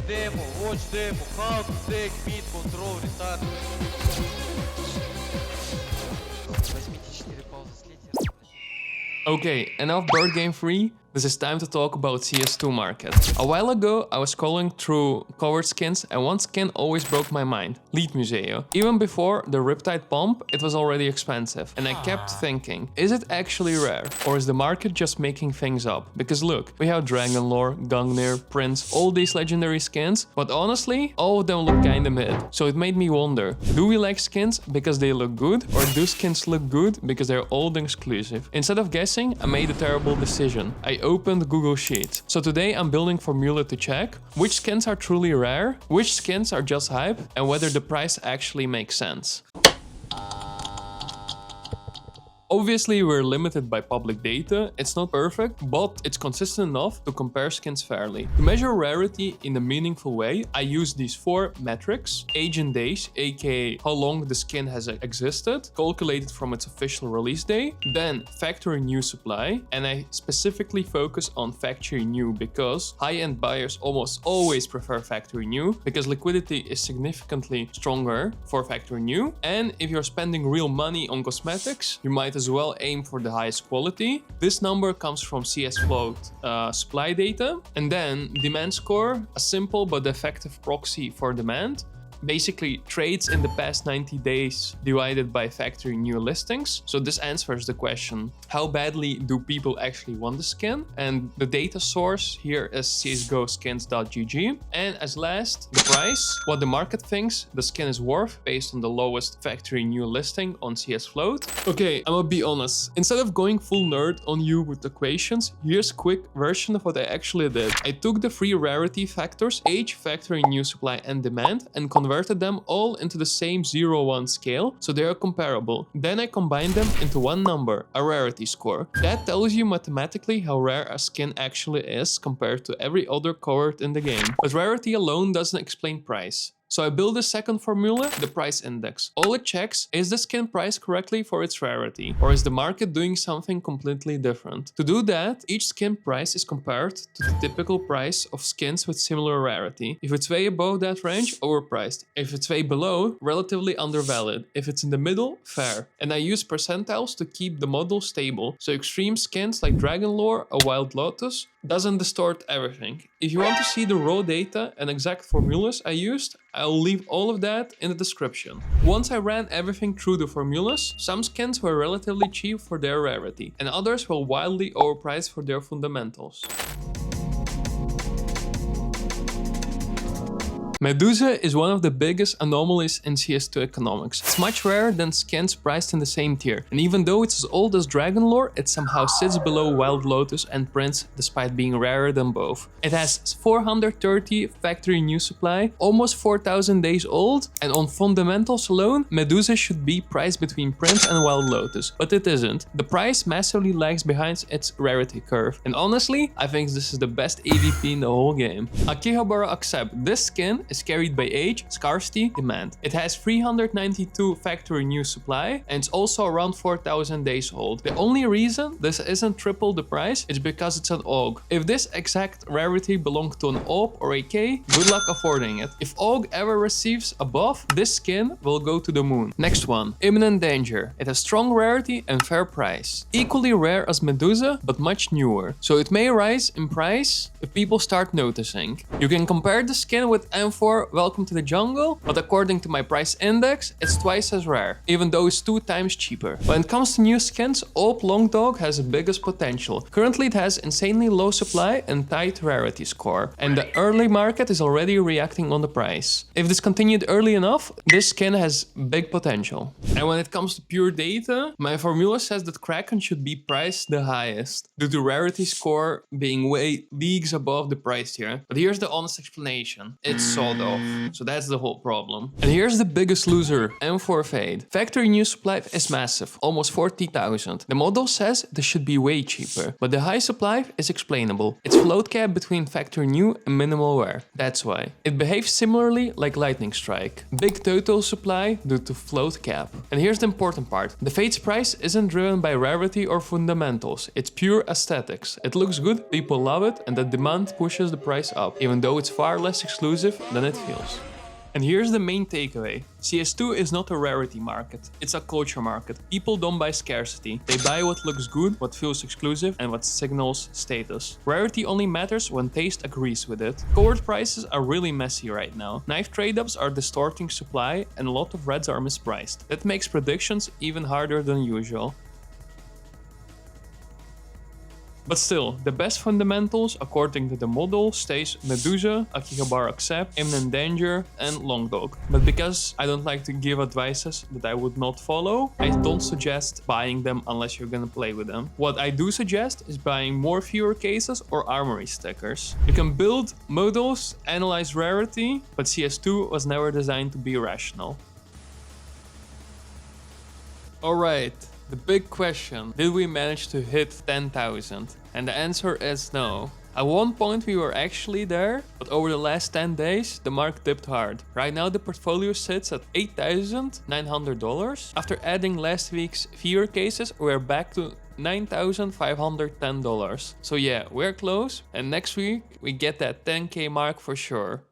watch demo, how to take mid control, retard. Возьмите 4 паузы с лидера. Okay, enough bird game 3. This is time to talk about CS2 market. A while ago, I was scrolling through covered skins and one skin always broke my mind, Lead Museo. Even before the Riptide pump, it was already expensive. And I kept thinking, is it actually rare? Or is the market just making things up? Because look, we have Dragonlore, Gungnir, Prince, all these legendary skins, but honestly, all of them look kinda mid. So it made me wonder, do we like skins because they look good? Or do skins look good because they're old and exclusive? Instead of guessing, I made a terrible decision. I opened Google Sheets. So today I'm building formula to check which skins are truly rare, which skins are just hype, and whether the price actually makes sense. Obviously, we're limited by public data, it's not perfect, but it's consistent enough to compare skins fairly. To measure rarity in a meaningful way, I use these 4 metrics: age in days, aka how long the skin has existed, calculated from its official release day, then factory new supply, and I specifically focus on factory new because high-end buyers almost always prefer factory new because liquidity is significantly stronger for factory new, and if you're spending real money on cosmetics, you might as well aim for the highest quality. This number comes from CS Float supply data, and then demand score, a simple but effective proxy for demand. Basically, trades in the past 90 days divided by factory new listings. So this answers the question, how badly do people actually want the skin? And the data source here is csgoskins.gg. And as last, the price, what the market thinks the skin is worth based on the lowest factory new listing on CS Float. Okay, I'm gonna be honest. Instead of going full nerd on you with equations, here's a quick version of what I actually did. I took the 3 rarity factors, age, factory new supply, and demand, and converted them all into the same 0-1 scale, so they are comparable. Then I combined them into one number, a rarity score. That tells you mathematically how rare a skin actually is compared to every other cohort in the game. But rarity alone doesn't explain price. So I build a second formula, the price index. All it checks is the skin priced correctly for its rarity, or is the market doing something completely different. To do that, each skin price is compared to the typical price of skins with similar rarity. If it's way above that range, overpriced. If it's way below, relatively undervalued. If it's in the middle, fair. And I use percentiles to keep the model stable, so extreme skins like Dragonlore or Wild Lotus doesn't distort everything. If you want to see the raw data and exact formulas I used, I'll leave all of that in the description. Once I ran everything through the formulas, some skins were relatively cheap for their rarity, and others were wildly overpriced for their fundamentals. Medusa is one of the biggest anomalies in CS2 economics. It's much rarer than skins priced in the same tier, and even though it's as old as Dragonlore, it somehow sits below Wild Lotus and Prince despite being rarer than both. It has 430 factory new supply, almost 4,000 days old, and on fundamentals alone, Medusa should be priced between Prince and Wild Lotus, but it isn't. The price massively lags behind its rarity curve, and honestly, I think this is the best AVP in the whole game. Akihabara accept this skin is carried by age, scarcity, demand. It has 392 factory new supply and it's also around 4,000 days old. The only reason this isn't triple the price is because it's an AUG. If this exact rarity belonged to an AWP or AK, good luck affording it. If AUG ever receives a buff, this skin will go to the moon. Next one, Imminent Danger. It has strong rarity and fair price. Equally rare as Medusa, but much newer. So it may rise in price if people start noticing. You can compare the skin with M4 Welcome to the Jungle, but according to my price index, it's twice as rare, even though it's 2 times cheaper. When it comes to new skins, AWP Longdog has the biggest potential. Currently it has insanely low supply and tight rarity score, and the early market is already reacting on the price. If this continued early enough, this skin has big potential. And when it comes to pure data, my formula says that Kraken should be priced the highest, due to rarity score being way leagues above the price tier. But here's the honest explanation. It's so sold off. So that's the whole problem. And here's the biggest loser, M4 Fade. Factory new supply is massive, almost 40,000. The model says this should be way cheaper, but the high supply is explainable. It's float cap between factory new and minimal wear. That's why. It behaves similarly like Lightning Strike. Big total supply due to float cap. And here's the important part. The Fade's price isn't driven by rarity or fundamentals. It's pure aesthetics. It looks good, people love it, and the demand pushes the price up, even though it's far less exclusive than it feels. And here's the main takeaway. CS2 is not a rarity market, it's a culture market. People don't buy scarcity. They buy what looks good, what feels exclusive, and what signals status. Rarity only matters when taste agrees with it. Covert prices are really messy right now. Knife trade-ups are distorting supply, and a lot of reds are mispriced. That makes predictions even harder than usual. But still, the best fundamentals, according to the model, stays Medusa, Akihabara Accept, Imminent Danger, and Long Dog. But because I don't like to give advices that I would not follow, I don't suggest buying them unless you're gonna play with them. What I do suggest is buying more fewer cases or armory stickers. You can build models, analyze rarity, but CS2 was never designed to be rational. Alright. The big question, did we manage to hit 10,000? And the answer is no. At one point we were actually there, but over the last 10 days the mark dipped hard. Right now the portfolio sits at $8,900. After adding last week's fewer cases, we're back to $9,510. So yeah, we're close, and next week we get that 10k mark for sure.